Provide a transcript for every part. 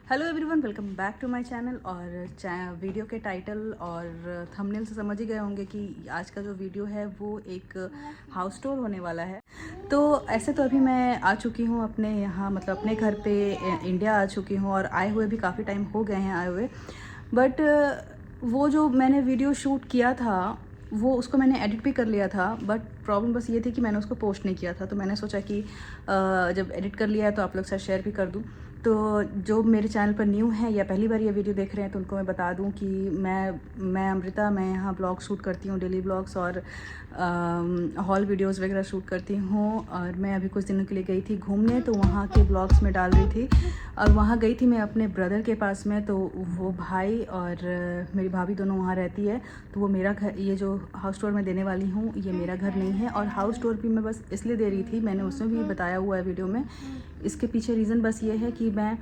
Hello everyone, welcome back to my channel. और video के title और थंबनेल से समझ ही गए होंगे कि आज का जो वीडियो है वो एक हाउस टूर होने वाला है। तो ऐसे तो अभी मैं आ चुकी हूँ अपने यहाँ, मतलब अपने घर पे इंडिया आ चुकी हूँ और आए हुए भी काफ़ी टाइम हो गए हैं आए हुए। बट वो जो मैंने वीडियो शूट किया था वो उसको मैंने एडिट भी कर लिया था, बट प्रॉब्लम बस ये थी कि मैंने उसको पोस्ट नहीं किया था। तो मैंने सोचा कि जब एडिट कर लिया है तो आप लोग के साथ शेयर भी कर दूँ। तो जो मेरे चैनल पर न्यू है या पहली बार ये वीडियो देख रहे हैं तो उनको मैं बता दूं कि मैं अमृता, मैं यहाँ ब्लॉग शूट करती हूँ, डेली ब्लॉग्स और हॉल वीडियोस वगैरह शूट करती हूँ। और मैं अभी कुछ दिनों के लिए गई थी घूमने, तो वहाँ के ब्लॉग्स में डाल रही थी। और वहाँ गई थी मैं अपने ब्रदर के पास में, तो वो भाई और मेरी भाभी दोनों वहाँ रहती है। तो वो मेरा घर, ये जो हाउस टूर मैं देने वाली हूँ ये मेरा घर नहीं है। और हाउस टूर भी मैं बस इसलिए दे रही थी, मैंने उसमें भी बताया हुआ है वीडियो में। इसके पीछे रीज़न बस ये है कि मैं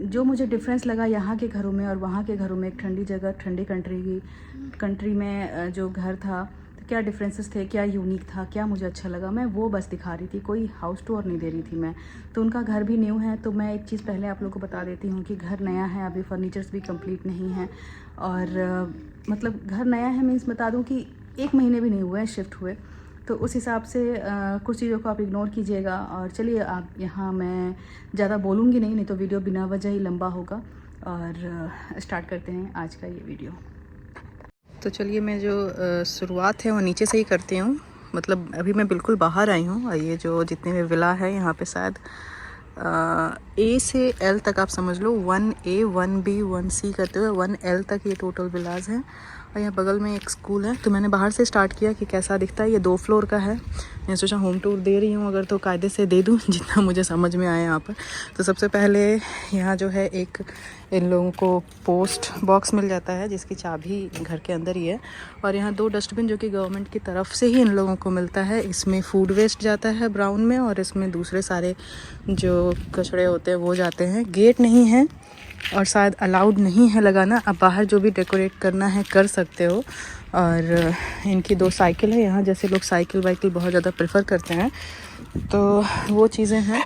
जो मुझे डिफरेंस लगा यहाँ के घरों में और वहाँ के घरों में, एक ठंडी जगह ठंडी कंट्री में जो घर था, तो क्या डिफरेंसेस थे, क्या यूनिक था, क्या मुझे अच्छा लगा, मैं वो बस दिखा रही थी। कोई हाउस टूर नहीं दे रही थी मैं। तो उनका घर भी न्यू है। तो मैं एक चीज़ पहले आप लोगों को बता देती हूँ कि घर नया है, अभी फर्नीचर्स भी कंप्लीट नहीं है। और मतलब घर नया है मीन्स बता दूँ कि 1 महीने भी नहीं हुए हैं शिफ्ट हुए। तो उस हिसाब से कुछ चीज़ों को आप इग्नोर कीजिएगा। और चलिए, आप यहाँ मैं ज़्यादा बोलूँगी नहीं तो वीडियो बिना वजह ही लंबा होगा। और स्टार्ट करते हैं आज का ये वीडियो। तो चलिए, मैं जो शुरुआत है वो नीचे से ही करती हूँ। मतलब अभी मैं बिल्कुल बाहर आई हूँ और ये जो जितने भी विला है यहाँ पे शायद ए से एल तक आप समझ लो, 1A 1B 1C करते हुए 1L तक ये टोटल विलाज हैं। और यहाँ बगल में एक स्कूल है। तो मैंने बाहर से स्टार्ट किया कि कैसा दिखता है। ये 2 फ्लोर का है। मैं सोचा होम टूर दे रही हूँ अगर तो कायदे से दे दूँ जितना मुझे समझ में आया यहाँ पर। तो सबसे पहले यहाँ जो है एक इन लोगों को पोस्ट बॉक्स मिल जाता है जिसकी चाबी घर के अंदर ही है। और यहाँ 2 डस्टबिन जो कि गवर्नमेंट की तरफ से ही इन लोगों को मिलता है। इसमें फूड वेस्ट जाता है ब्राउन में, और इसमें दूसरे सारे जो कचड़े होते हैं वो जाते हैं। गेट नहीं है और शायद अलाउड नहीं है लगाना। अब बाहर जो भी डेकोरेट करना है कर सकते हो। और इनकी 2 साइकिल है यहाँ, जैसे लोग साइकिल वाइकिल बहुत ज़्यादा प्रेफर करते हैं तो वो चीज़ें हैं।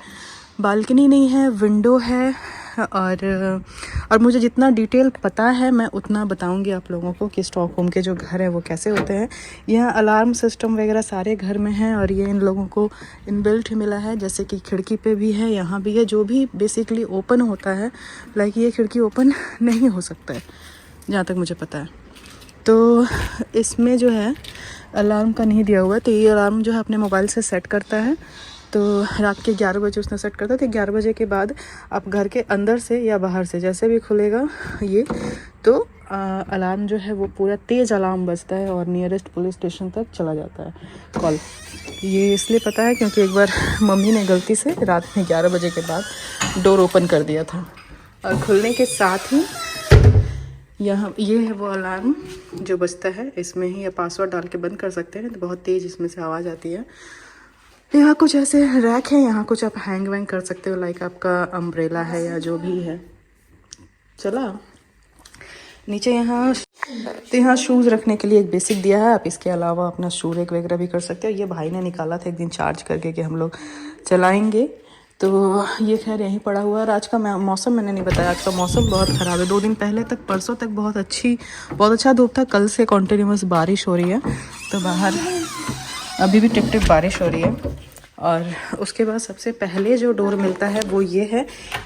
बालकनी नहीं है, विंडो है। और मुझे जितना डिटेल पता है मैं उतना बताऊंगी आप लोगों को कि स्टॉकहोम के जो घर हैं वो कैसे होते हैं। यहाँ अलार्म सिस्टम वगैरह सारे घर में है और ये इन लोगों को इनबिल्ट मिला है, जैसे कि खिड़की पे भी है, यहाँ भी है। जो भी बेसिकली ओपन होता है, लाइक ये खिड़की ओपन नहीं हो सकता है जहाँ तक मुझे पता है। तो इसमें जो है अलार्म का नहीं दिया हुआ है। तो ये अलार्म जो है अपने मोबाइल से सेट करता है। तो रात के 11 बजे उसने सेट करता है। तो 11 बजे के बाद आप घर के अंदर से या बाहर से जैसे भी खुलेगा ये, तो अलार्म जो है वो पूरा तेज़ अलार्म बजता है और नियरेस्ट पुलिस स्टेशन तक चला जाता है कॉल। ये इसलिए पता है क्योंकि एक बार मम्मी ने गलती से रात में 11 बजे के बाद डोर ओपन कर दिया था। और खुलने के साथ ही यहाँ ये है वो अलार्म जो बजता है। इसमें ही पासवर्ड डाल के बंद कर सकते हैं, तो बहुत तेज़ इसमें से आवाज़ आती है। यहाँ कुछ ऐसे रैक है, यहाँ कुछ आप हैंग वैंग कर सकते हो, लाइक आपका अम्ब्रेला है या जो भी है। चला नीचे यहाँ, तो यहाँ शूज़ रखने के लिए एक बेसिक दिया है। आप इसके अलावा अपना शू रैक वगैरह भी कर सकते हो। ये भाई ने निकाला था एक दिन चार्ज करके कि हम लोग चलाएंगे, तो ये खैर यहीं पड़ा हुआ है। आज का मौसम मैंने नहीं बताया, आज का मौसम बहुत ख़राब है। 2 दिन पहले तक, परसों तक बहुत अच्छा धूप था। कल से कॉन्टिन्यूस बारिश हो रही है, तो बाहर अभी भी टिप टिप बारिश हो रही है। और उसके बाद सबसे पहले जो डोर मिलता है वो ये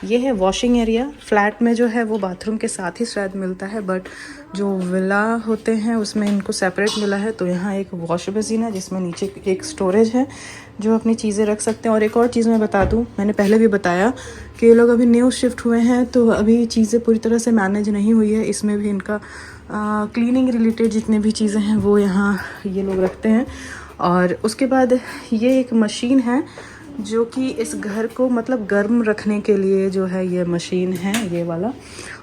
है वॉशिंग एरिया। फ्लैट में जो है वो बाथरूम के साथ ही शायद मिलता है, बट जो विला होते हैं उसमें इनको सेपरेट मिला है। तो यहाँ एक वॉश बेसिन है जिसमें नीचे एक स्टोरेज है जो अपनी चीज़ें रख सकते हैं। और एक और चीज़ मैं बता दूँ, मैंने पहले भी बताया कि ये लोग अभी न्यू शिफ्ट हुए हैं, तो अभी चीज़ें पूरी तरह से मैनेज नहीं हुई है। इसमें भी इनका क्लीनिंग रिलेटेड जितने भी चीज़ें हैं वो यहाँ ये लोग रखते हैं। और उसके बाद ये एक मशीन है जो कि इस घर को मतलब गर्म रखने के लिए जो है ये मशीन है, ये वाला।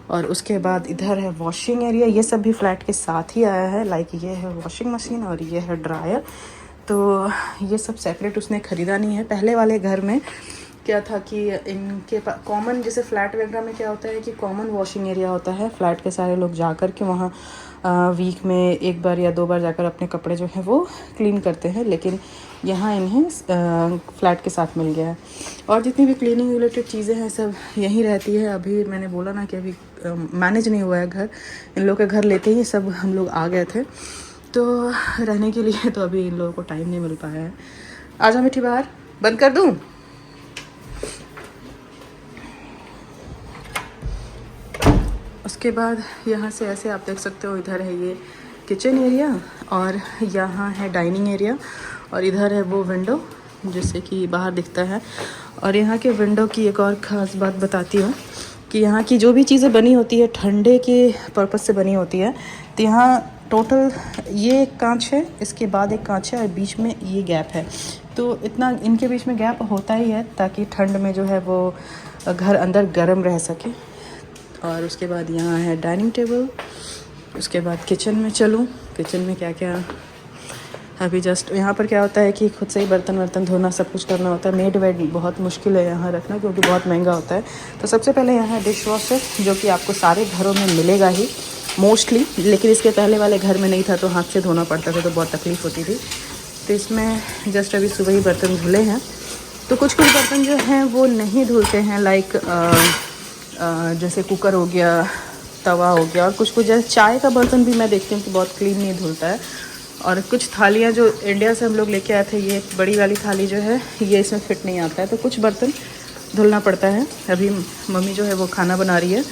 और उसके बाद इधर है वॉशिंग एरिया। ये सब भी फ्लैट के साथ ही आया है, लाइक ये है वॉशिंग मशीन और ये है ड्रायर। तो ये सब सेपरेट उसने ख़रीदा नहीं है। पहले वाले घर में क्या था कि इनके कॉमन, जैसे फ्लैट वगैरह में क्या होता है कि कॉमन वॉशिंग एरिया होता है, फ्लैट के सारे लोग जा कर के वहाँ वीक में एक बार या 2 बार जाकर अपने कपड़े जो हैं वो क्लीन करते हैं, लेकिन यहाँ इन्हें फ्लैट के साथ मिल गया है। और जितनी भी क्लीनिंग रिलेटेड चीज़ें हैं सब यहीं रहती है। अभी मैंने बोला ना कि अभी मैनेज नहीं हुआ है घर, इन लोग के घर लेते ही सब हम लोग आ गए थे, तो रहने के लिए तो अभी इन लोगों को टाइम नहीं मिल पाया है। आ जाओ मिठी, बाहर बंद कर दूँ? उसके बाद यहाँ से ऐसे आप देख सकते हो, इधर है ये किचन एरिया और यहाँ है डाइनिंग एरिया और इधर है वो विंडो जिससे कि बाहर दिखता है। और यहाँ के विंडो की एक और ख़ास बात बताती हूँ कि यहाँ की जो भी चीज़ें बनी होती है ठंडे के पर्पज़ से बनी होती है। तो यहाँ टोटल ये एक कांच है, इसके बाद एक कांच है और बीच में ये गैप है, तो इतना इनके बीच में गैप होता ही है ताकि ठंड में जो है वो घर अंदर गर्म रह सके। और उसके बाद यहाँ है डाइनिंग टेबल। उसके बाद किचन में चलूँ, किचन में क्या क्या अभी जस्ट यहाँ पर क्या होता है कि खुद से ही बर्तन वर्तन धोना सब कुछ करना होता है। मेड वेड बहुत मुश्किल है यहाँ रखना क्योंकि बहुत महंगा होता है। तो सबसे पहले यहाँ डिश वॉशर, जो कि आपको सारे घरों में मिलेगा ही मोस्टली, लेकिन इसके पहले वाले घर में नहीं था तो हाथ से धोना पड़ता था, तो बहुत तकलीफ़ होती थी। तो इसमें जस्ट अभी सुबह ही बर्तन धुले हैं। तो कुछ कुछ बर्तन जो हैं वो नहीं धुलते हैं, लाइक जैसे कुकर हो गया, तवा हो गया, और कुछ कुछ जैसे चाय का बर्तन भी मैं देखती हूँ कि बहुत क्लीन नहीं धुलता है। और कुछ थालियाँ जो इंडिया से हम लोग लेके आए थे, ये बड़ी वाली थाली जो है ये इसमें फिट नहीं आता है, तो कुछ बर्तन धुलना पड़ता है। अभी मम्मी जो है वो खाना बना रही है,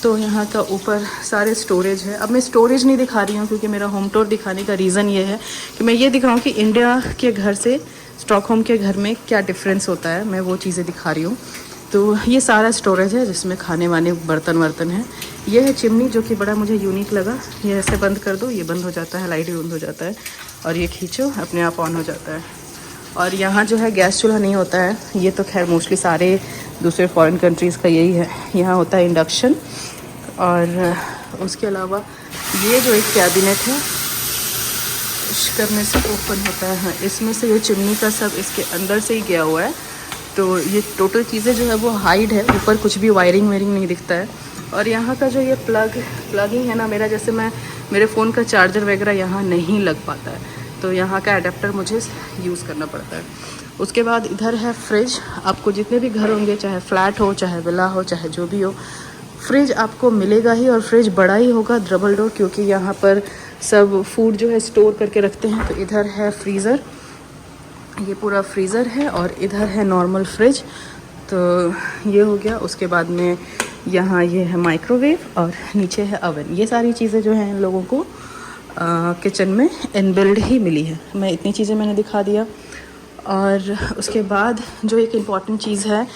तो यहाँ का ऊपर सारे स्टोरेज है। अब मैं स्टोरेज नहीं दिखा रही हूँ क्योंकि मेरा होम टूर दिखाने का रीज़न ये है कि मैं ये दिखाऊँ कि इंडिया के घर से स्टॉकहोम के घर में क्या डिफरेंस होता है, मैं वो चीज़ें दिखा रही हूँ। तो ये सारा स्टोरेज है जिसमें खाने वाने बर्तन वर्तन हैं। ये है चिमनी जो कि बड़ा मुझे यूनिक लगा। ये ऐसे बंद कर दो, ये बंद हो जाता है, लाइट भी बंद हो जाता है, और ये खींचो अपने आप ऑन हो जाता है। और यहाँ जो है गैस चूल्हा नहीं होता है, ये तो खैर मोस्टली सारे दूसरे फॉरेन कंट्रीज़ का यही है। यहाँ होता है इंडक्शन। और उसके अलावा ये जो एक कैबिनेट है करने से ओपन होता है, हाँ, इसमें से ये चिमनी का सब इसके अंदर से ही गया हुआ है। तो ये टोटल चीज़ें जो है वो हाइड है, ऊपर कुछ भी वायरिंग वायरिंग नहीं दिखता है। और यहाँ का जो ये प्लगिंग है ना, जैसे मेरे फ़ोन का चार्जर वगैरह यहाँ नहीं लग पाता है, तो यहाँ का एडेप्टर मुझे यूज़ करना पड़ता है। उसके बाद इधर है फ्रिज। आपको जितने भी घर होंगे, चाहे फ्लैट हो, चाहे विला हो, चाहे जो भी हो, फ्रिज आपको मिलेगा ही। और फ्रिज बड़ा ही होगा, डबल डोर, क्योंकि यहाँ पर सब फूड जो है स्टोर करके रखते हैं। तो इधर है फ्रीज़र, ये पूरा फ्रीज़र है, और इधर है नॉर्मल फ्रिज। तो ये हो गया। उसके बाद में यहाँ ये है माइक्रोवेव और नीचे है ओवन। ये सारी चीज़ें जो हैं इन लोगों को किचन में इनबिल्ड ही मिली है। मैं इतनी चीज़ें मैंने दिखा दिया। और उसके बाद जो एक इम्पॉर्टेंट चीज़ है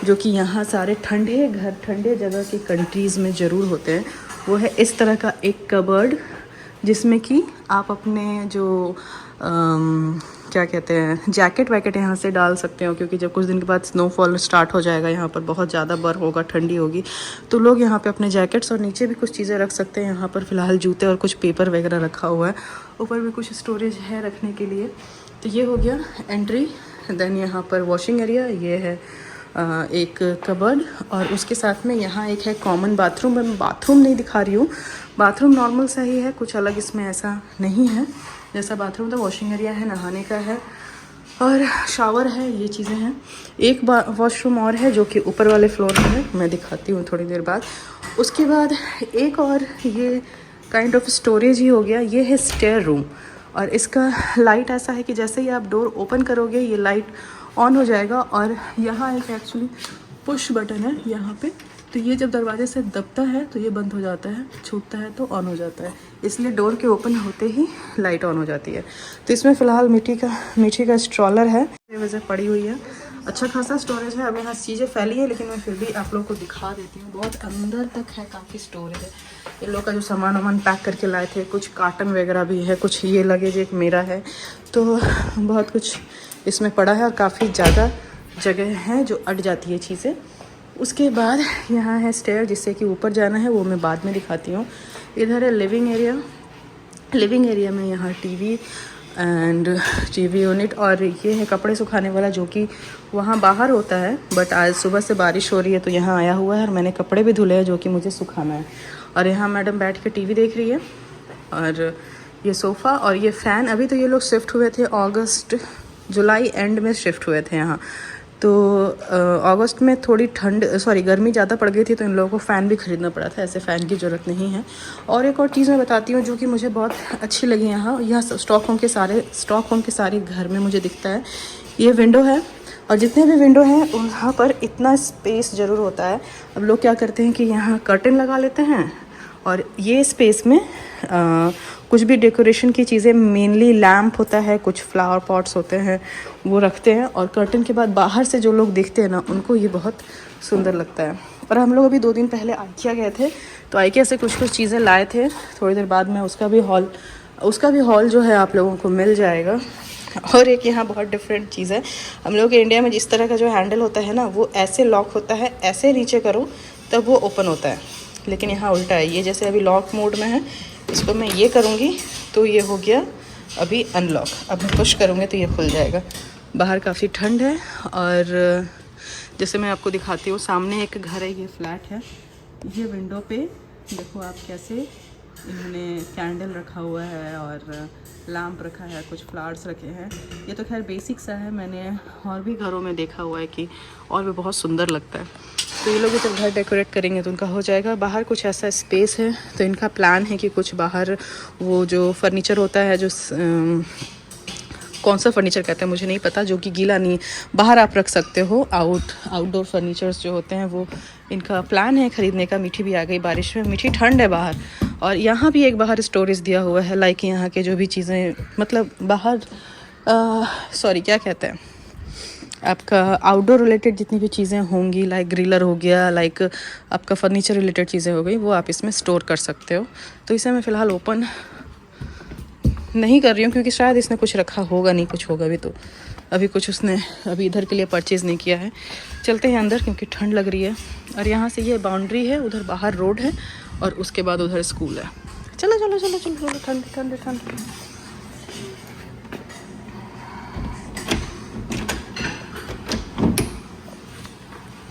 जो कि यहाँ सारे ठंडे घर, ठंडे जगह के कंट्रीज़ में ज़रूर होते हैं, वो है इस तरह का एक कबर्ड, जिसमें कि आप अपने जो क्या कहते हैं जैकेट वैकेट यहाँ से डाल सकते हो, क्योंकि जब कुछ दिन के बाद स्नोफॉल स्टार्ट हो जाएगा, यहाँ पर बहुत ज़्यादा बर्फ़ होगा, ठंडी होगी, तो लोग यहाँ पे अपने जैकेट्स और नीचे भी कुछ चीज़ें रख सकते हैं। यहाँ पर फ़िलहाल जूते और कुछ पेपर वगैरह रखा हुआ है, ऊपर भी कुछ स्टोरेज है रखने के लिए। तो ये हो गया एंट्री। देन यहाँ पर वॉशिंग एरिया, ये है एक कबर्ड, और उसके साथ में यहाँ एक है कॉमन बाथरूम। मैं बाथरूम नहीं दिखा रही हूँ, बाथरूम नॉर्मल सा ही है, कुछ अलग इसमें ऐसा नहीं है जैसा बाथरूम था। वॉशिंग एरिया है, नहाने का है, और शावर है, ये चीज़ें हैं। एक वॉशरूम और है जो कि ऊपर वाले फ्लोर पर है, मैं दिखाती हूँ थोड़ी देर बाद। उसके बाद एक और ये काइंड ऑफ स्टोरेज ही हो गया, ये है स्टेयर रूम। और इसका लाइट ऐसा है कि जैसे ही आप डोर ओपन करोगे ये लाइट ऑन हो जाएगा। और यहाँ एक एक्चुअली पुश बटन है यहाँ पे, तो ये जब दरवाजे से दबता है तो ये बंद हो जाता है, छूटता है तो ऑन हो जाता है, इसलिए डोर के ओपन होते ही लाइट ऑन हो जाती है। तो इसमें फ़िलहाल मिट्टी का स्ट्रॉलर है, ये वजह पड़ी हुई है। अच्छा खासा स्टोरेज है। अब यहाँ चीज़ें फैली है, लेकिन मैं फिर भी आप लोगों को दिखा देती हूँ। बहुत अंदर तक है, काफ़ी स्टोरेज है। इन लोग का जो सामान वामान पैक करके लाए थे, कुछ कार्टन वगैरह भी है, कुछ ये लगेज एक मेरा है, तो बहुत कुछ इसमें पड़ा है, और काफ़ी ज़्यादा जगह है जो अट जाती है चीज़ें। उसके बाद यहाँ है स्टेयर, जिससे कि ऊपर जाना है, वो मैं बाद में दिखाती हूँ। इधर है लिविंग एरिया। लिविंग एरिया में यहाँ टीवी एंड टीवी यूनिट। और ये है कपड़े सुखाने वाला जो कि वहाँ बाहर होता है, बट आज सुबह से बारिश हो रही है तो यहाँ आया हुआ है और मैंने कपड़े भी धुले हैं जो कि मुझे सुखाना है। और यहाँ मैडम बैठ के टीवी देख रही है। और ये सोफ़ा और ये फ़ैन, अभी तो ये लोग शिफ्ट हुए थे जुलाई एंड में शिफ्ट हुए थे यहाँ। तो अगस्त में थोड़ी गर्मी ज़्यादा पड़ गई थी तो इन लोगों को फ़ैन भी ख़रीदना पड़ा था, ऐसे फ़ैन की ज़रूरत नहीं है। और एक और चीज़ मैं बताती हूँ जो कि मुझे बहुत अच्छी लगी यहाँ, यह स्टॉकहोम के सारे घर में मुझे दिखता है। ये विंडो है और जितने भी विंडो हैं वहाँ पर इतना स्पेस ज़रूर होता है। अब लोग क्या करते हैं कि यहाँ कर्टेन लगा लेते हैं और ये स्पेस में कुछ भी डेकोरेशन की चीज़ें, मेनली लैम्प होता है, कुछ फ्लावर पॉट्स होते हैं, वो रखते हैं। और कर्टन के बाद बाहर से जो लोग देखते हैं ना, उनको ये बहुत सुंदर लगता है। और हम लोग अभी 2 दिन पहले आइकिया गए थे तो आइकिया से कुछ चीज़ें लाए थे। थोड़ी देर बाद में उसका भी हॉल जो है आप लोगों को मिल जाएगा। और एक यहाँ बहुत डिफरेंट चीज़ है, हम लोग के इंडिया में जिस तरह का जो हैंडल होता है ना, वो ऐसे लॉक होता है, ऐसे नीचे करो तब वो ओपन होता है, लेकिन यहाँ उल्टा है। ये जैसे अभी लॉक मोड में है, इसको मैं ये करूँगी तो ये हो गया अभी अनलॉक। अब मैं पुश करूँगी तो ये खुल जाएगा। बाहर काफ़ी ठंड है और जैसे मैं आपको दिखाती हूँ, सामने एक घर है, ये फ्लैट है। ये विंडो पे देखो आप कैसे इन्होंने कैंडल रखा हुआ है और लैम्प रखा है, कुछ फ्लावर्स रखे हैं। ये तो खैर बेसिक सा है, मैंने और भी घरों में देखा हुआ है कि और भी बहुत सुंदर लगता है। तो ये लोग जब घर डेकोरेट करेंगे तो उनका हो जाएगा। बाहर कुछ ऐसा स्पेस है तो इनका प्लान है कि कुछ बाहर वो जो फर्नीचर होता है, जो कौन सा फर्नीचर कहते हैं मुझे नहीं पता, जो कि गीला नहीं, बाहर आप रख सकते हो। आउटडोर फर्नीचर्स जो होते हैं वो इनका प्लान है ख़रीदने का। मीठी भी आ गई बारिश में, मीठी ठंड है बाहर। और यहाँ भी एक बाहर स्टोरेज दिया हुआ है, लाइक यहाँ के जो भी चीज़ें, मतलब बाहर क्या कहते हैं, आपका आउटडोर रिलेटेड जितनी भी चीज़ें होंगी, लाइक ग्रिलर हो गया, लाइक आपका फर्नीचर रिलेटेड चीज़ें हो गई, वो आप इसमें स्टोर कर सकते हो। तो इसे मैं फ़िलहाल ओपन नहीं कर रही हूँ क्योंकि शायद इसने कुछ रखा होगा, नहीं कुछ होगा भी, तो अभी कुछ उसने अभी इधर के लिए परचेज़ नहीं किया है। चलते हैं अंदर क्योंकि ठंड लग रही है। और यहाँ से ये बाउंड्री है, उधर बाहर रोड है और उसके बाद उधर स्कूल है। चलो चलो चलो चलो चलो, ठंड ठंड ठंड।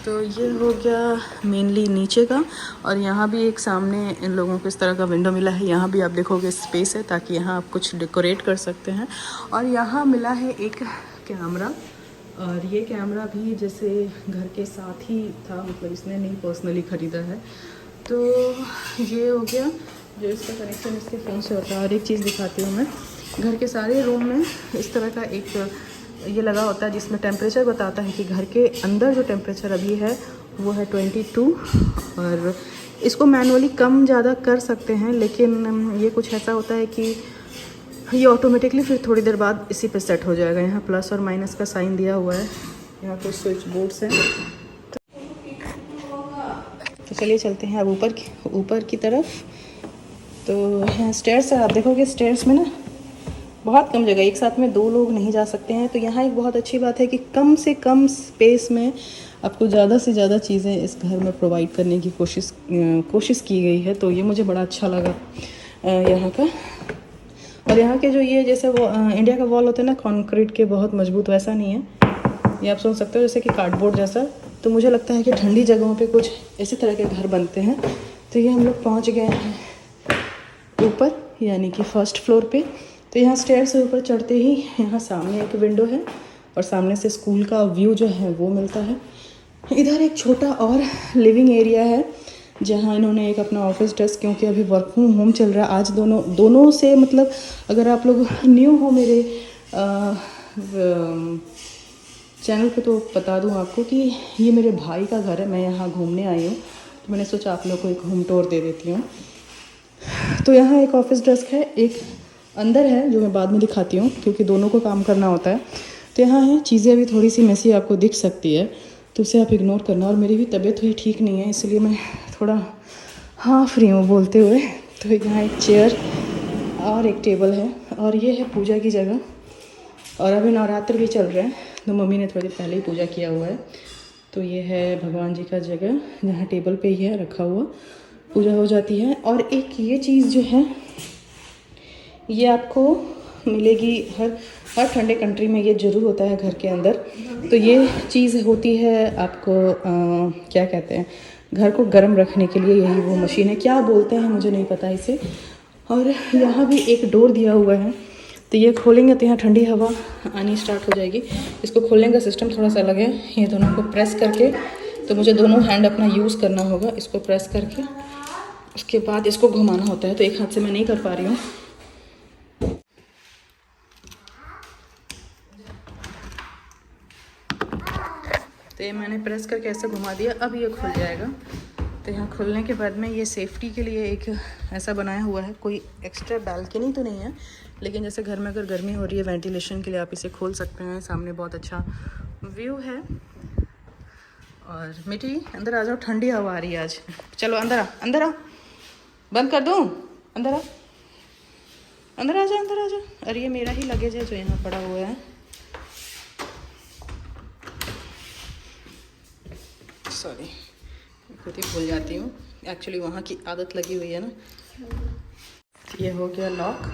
तो ये हो गया मेनली नीचे का। और यहाँ भी एक सामने इन लोगों को इस तरह का विंडो मिला है, यहाँ भी आप देखोगे स्पेस है ताकि यहाँ आप कुछ डेकोरेट कर सकते हैं। और यहाँ मिला है एक कैमरा, और ये कैमरा भी जैसे घर के साथ ही था, मतलब इसने नहीं पर्सनली ख़रीदा है। तो ये हो गया, जो इसका कनेक्शन इसके फ़ोन से होता है। और एक चीज़ दिखाती हूँ मैं, घर के सारे रूम में इस तरह का एक ये लगा होता है जिसमें टेम्परेचर बताता है कि घर के अंदर जो टेम्परेचर अभी है वो है 22। और इसको मैनुअली कम ज़्यादा कर सकते हैं, लेकिन ये कुछ ऐसा होता है कि ये ऑटोमेटिकली फिर थोड़ी देर बाद इसी पे सेट हो जाएगा। यहाँ प्लस और माइनस का साइन दिया हुआ है, यहाँ कुछ स्विच बोर्ड्स हैं। तो चलिए चलते हैं अब ऊपर की तरफ। तो यहाँ स्टेयर्स है, आप देखोगे स्टेयर्स में ना बहुत कम जगह, एक साथ में 2 लोग नहीं जा सकते हैं। तो यहाँ एक बहुत अच्छी बात है कि कम से कम स्पेस में आपको ज़्यादा से ज़्यादा चीज़ें इस घर में प्रोवाइड करने की कोशिश की गई है। तो ये मुझे बड़ा अच्छा लगा यहाँ का। और यहाँ के जो ये जैसे वो इंडिया का वॉल होता है ना कंक्रीट के, बहुत मजबूत, वैसा नहीं है। ये आप सोच सकते हो जैसे कि कार्डबोर्ड जैसा। तो मुझे लगता है कि ठंडी जगहों पे कुछ इसी तरह के घर बनते हैं। तो ये हम लोग पहुँच गए हैं ऊपर, यानी कि फर्स्ट फ्लोर पे। तो यहाँ स्टेयर से ऊपर चढ़ते ही यहाँ सामने एक विंडो है और सामने से स्कूल का व्यू जो है वो मिलता है। इधर एक छोटा और लिविंग एरिया है जहाँ इन्होंने एक अपना ऑफिस डेस्क, क्योंकि अभी वर्क फ्रॉम होम चल रहा है। आज दोनों से, मतलब अगर आप लोग न्यू हो मेरे चैनल पे तो बता दूँ आपको कि ये मेरे भाई का घर है। मैं यहाँ घूमने आई हूँ तो मैंने सोचा आप लोग को एक होम टूर दे देती हूँ। तो यहाँ एक ऑफिस डेस्क है, एक अंदर है जो मैं बाद में दिखाती हूँ क्योंकि दोनों को काम करना होता है। तो यहाँ है, चीज़ें अभी थोड़ी सी मेसी आपको दिख सकती है तो उसे आप इग्नोर करना। और मेरी भी तबीयत हुई ठीक नहीं है, इसलिए मैं थोड़ा फ्री हूँ बोलते हुए। तो यहाँ एक चेयर और एक टेबल है और ये है पूजा की जगह। और अभी नवरात्र भी चल रहे हैं तो मम्मी ने थोड़ी देर पहले ही पूजा किया हुआ है। तो ये है भगवान जी का जगह, जहाँ टेबल पे ही है रखा हुआ, पूजा हो जाती है। और एक ये चीज़ जो है ये आपको मिलेगी, हर ठंडे कंट्री में ये ज़रूर होता है घर के अंदर। तो ये चीज़ होती है आपको क्या कहते हैं, घर को गर्म रखने के लिए यही वो मशीन है, क्या बोलते हैं मुझे नहीं पता इसे। और यहाँ भी एक डोर दिया हुआ है, तो ये खोलेंगे तो यहाँ ठंडी हवा आनी स्टार्ट हो जाएगी। इसको खोलने का सिस्टम थोड़ा सा अलग है, ये दोनों को प्रेस करके, तो मुझे दोनों हैंड अपना यूज़ करना होगा। इसको प्रेस करके उसके बाद इसको घुमाना होता है, तो एक हाथ से मैं नहीं कर पा रही हूँ। तो ये मैंने प्रेस करके ऐसे घुमा दिया, अब ये खुल जाएगा। तो यहाँ खुलने के बाद में ये सेफ्टी के लिए एक ऐसा बनाया हुआ है, कोई एक्स्ट्रा बालकनी तो नहीं है, लेकिन जैसे घर में अगर गर्मी हो रही है वेंटिलेशन के लिए आप इसे खोल सकते हैं। सामने बहुत अच्छा व्यू है। और मिठी अंदर आ जाओ, ठंडी हवा आ रही है आज। चलो अंदर आ, अंदर आ, बंद कर दूँ, अंदर आ, अंदर आ जा, अंदर आ जा। अरे ये मेरा ही लगेज है जो यहाँ पड़ा हुआ है, सॉरी खुद ही भूल जाती हूँ, एक्चुअली वहाँ की आदत लगी हुई है ना। ये हो गया लॉक।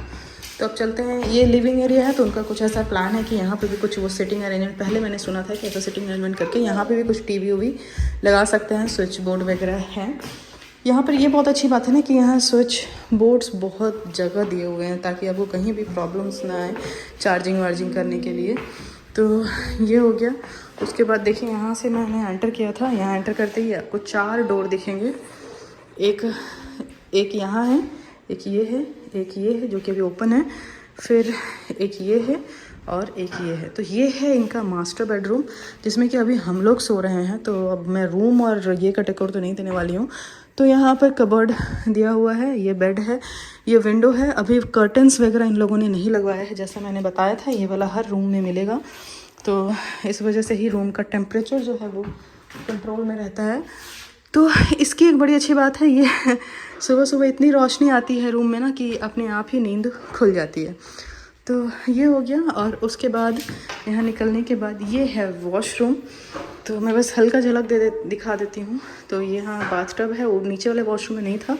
तो अब चलते हैं, ये लिविंग एरिया है, तो उनका कुछ ऐसा प्लान है कि यहाँ पे भी कुछ वो सिटिंग अरेंजमेंट, पहले मैंने सुना था कि ऐसा सिटिंग अरेंजमेंट करके यहाँ पे भी कुछ टीवी उवी लगा सकते हैं, स्विच बोर्ड वगैरह हैं यहाँ पर। ये बहुत अच्छी बात है ना कि यहाँ स्विच बोर्ड्स बहुत जगह दिए हुए हैं ताकि आपको कहीं भी प्रॉब्लम्स ना आए चार्जिंग वार्जिंग करने के लिए। तो ये हो गया। उसके बाद देखिए यहाँ से मैंने एंटर किया था, यहाँ एंटर करते ही आपको 4 डोर दिखेंगे। एक यहाँ है, एक ये है, एक ये है जो कि अभी ओपन है, फिर एक ये है और एक ये है। तो ये है इनका मास्टर बेडरूम जिसमें कि अभी हम लोग सो रहे हैं। तो अब मैं रूम और ये का टेकोर तो नहीं देने वाली हूँ। तो यहाँ पर कबर्ड दिया हुआ है, ये बेड है, ये विंडो है। अभी कर्टन्स वगैरह इन लोगों ने नहीं लगवाया है, जैसा मैंने बताया था ये वाला हर रूम में मिलेगा। तो इस वजह से ही रूम का टेम्परेचर जो है वो कंट्रोल में रहता है। तो इसकी एक बड़ी अच्छी बात है, ये सुबह सुबह इतनी रोशनी आती है रूम में ना कि अपने आप ही नींद खुल जाती है। तो ये हो गया। और उसके बाद यहाँ निकलने के बाद ये है वॉशरूम। तो मैं बस हल्का झलक दिखा देती हूँ। तो ये यहाँ बाथटब है, वो नीचे वाले वॉशरूम में नहीं था,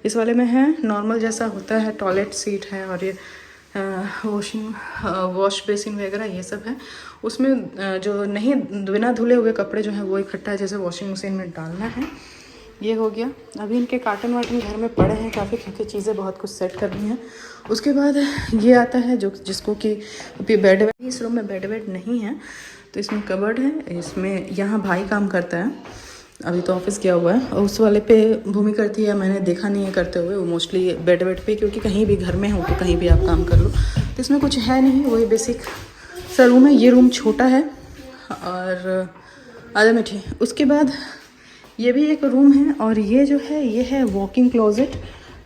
इस वाले में है। नॉर्मल जैसा होता है, टॉयलेट सीट है और ये वॉश बेसिन वगैरह ये सब है। उसमें जो नहीं बिना धुले हुए कपड़े जो हैं वो इकट्ठा जैसे वॉशिंग मशीन में डालना है। ये हो गया। अभी इनके कार्टन वाटन घर में पड़े हैं काफ़ी, क्योंकि चीज़ें बहुत कुछ सेट करनी है। उसके बाद ये आता है जिसको कि अभी बेड, इस रूम में बेड वेड नहीं है, तो इसमें कबर्ड है। इसमें यहाँ भाई काम करता है, अभी तो ऑफिस गया हुआ है। और उस वाले पे भूमि करती है, मैंने देखा नहीं है करते हुए, वो मोस्टली बेड वेड पे, क्योंकि कहीं भी घर में हो तो कहीं भी आप काम कर लो। तो इसमें कुछ है नहीं, वही बेसिक सा रूम है। ये रूम छोटा है। और आधा मिठी, उसके बाद ये भी एक रूम है। और ये जो है ये है वॉकिंग क्लोजेट,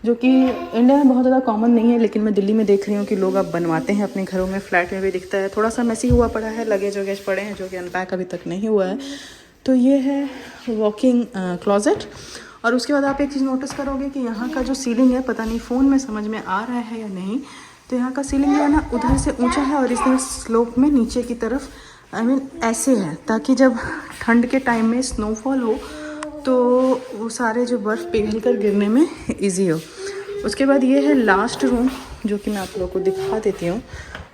जो कि इंडिया में बहुत ज़्यादा कॉमन नहीं है, लेकिन मैं दिल्ली में देख रही हूँ कि लोग अब बनवाते हैं अपने घरों में। फ्लैट में भी दिखता है, थोड़ा सा मैसी हुआ पड़ा है, लगेज वगेज पड़े हैं जो कि अनपैक अभी तक नहीं हुआ है। तो ये है वॉकिंग क्लोजेट। और उसके बाद आप एक चीज़ नोटिस करोगे कि यहाँ का जो सीलिंग है, पता नहीं फ़ोन में समझ में आ रहा है या नहीं, तो यहाँ का सीलिंग जो है ना उधर से ऊंचा है और इसमें स्लोप में नीचे की तरफ ऐसे है, ताकि जब ठंड के टाइम में स्नोफॉल हो तो वो सारे जो बर्फ़ पिघल कर गिरने में ईजी हो। उसके बाद ये है लास्ट रूम, जो कि मैं आप लोगों को दिखा देती हूँ।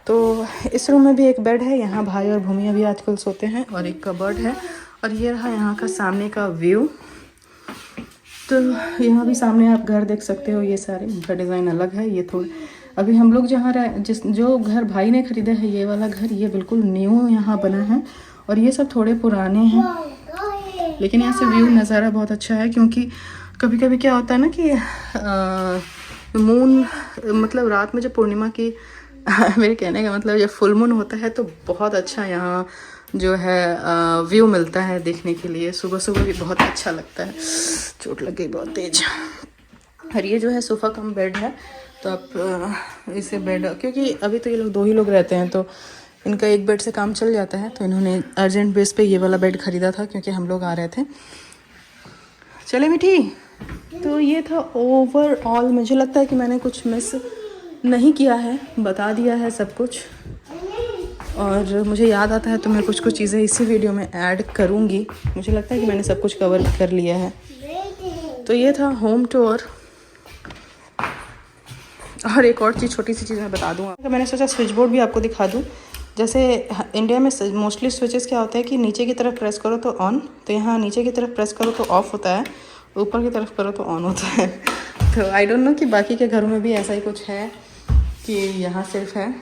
तो इस रूम में भी एक बेड है, यहाँ भाई और भूमि अभी आजकल सोते हैं, और एक कबर्ड है। और ये रहा यहाँ का सामने का व्यू। तो यहाँ भी सामने आप घर देख सकते हो, ये सारे इनका डिज़ाइन अलग है। ये थोड़े अभी हम लोग जहाँ जो घर भाई ने ख़रीदा है, ये वाला घर, ये बिल्कुल न्यू यहाँ बना है। और ये सब थोड़े पुराने हैं, लेकिन यहाँ से व्यू नज़ारा बहुत अच्छा है। क्योंकि कभी कभी क्या होता है ना कि मून मतलब रात में जब पूर्णिमा की मेरे कहने का मतलब जब फुल मून होता है, तो बहुत अच्छा यहाँ जो है व्यू मिलता है देखने के लिए। सुबह सुबह भी बहुत अच्छा लगता है। चोट लग गई बहुत तेज। और ये जो है सोफ़ा कम बेड है, तो आप इसे बेड, क्योंकि अभी तो ये लोग 2 ही लोग रहते हैं, तो इनका एक बेड से काम चल जाता है। तो इन्होंने अर्जेंट बेस पे ये वाला बेड ख़रीदा था, क्योंकि हम लोग आ रहे थे। चले मिठी। तो ये था ओवरऑल। मुझे लगता है कि मैंने कुछ मिस नहीं किया है, बता दिया है सब कुछ। और मुझे याद आता है तो मैं कुछ चीज़ें इसी वीडियो में ऐड करूँगी। मुझे लगता है कि मैंने सब कुछ कवर कर लिया है। तो ये था होम टूर। और एक और चीज़, छोटी सी चीज़ मैं बता दूँ, मैंने सोचा स्विच बोर्ड भी आपको दिखा दूँ। जैसे इंडिया में मोस्टली स्विचेस क्या होता है कि नीचे की तरफ प्रेस करो तो ऑन, तो यहाँ नीचे की तरफ प्रेस करो तो ऑफ़ होता है, ऊपर की तरफ करो तो ऑन होता है। तो आई डोंट नो कि बाकी के घरों में भी ऐसा ही कुछ है कि यहाँ सिर्फ है।